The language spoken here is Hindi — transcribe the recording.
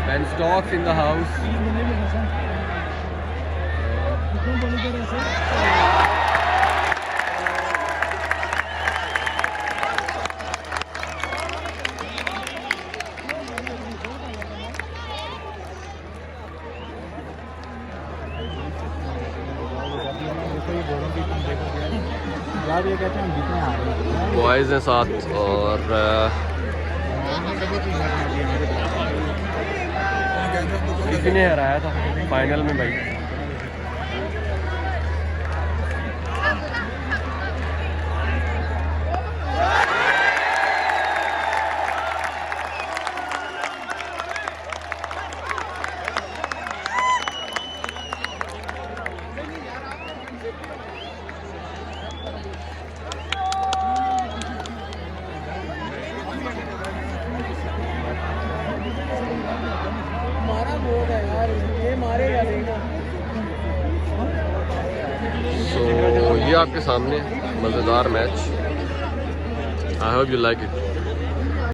Ben Stokes in the house. Boys हैं साथ और किसी ने हराया था फाइनल में भाई। So ये आपके सामने मज़ेदार match. I hope you like it.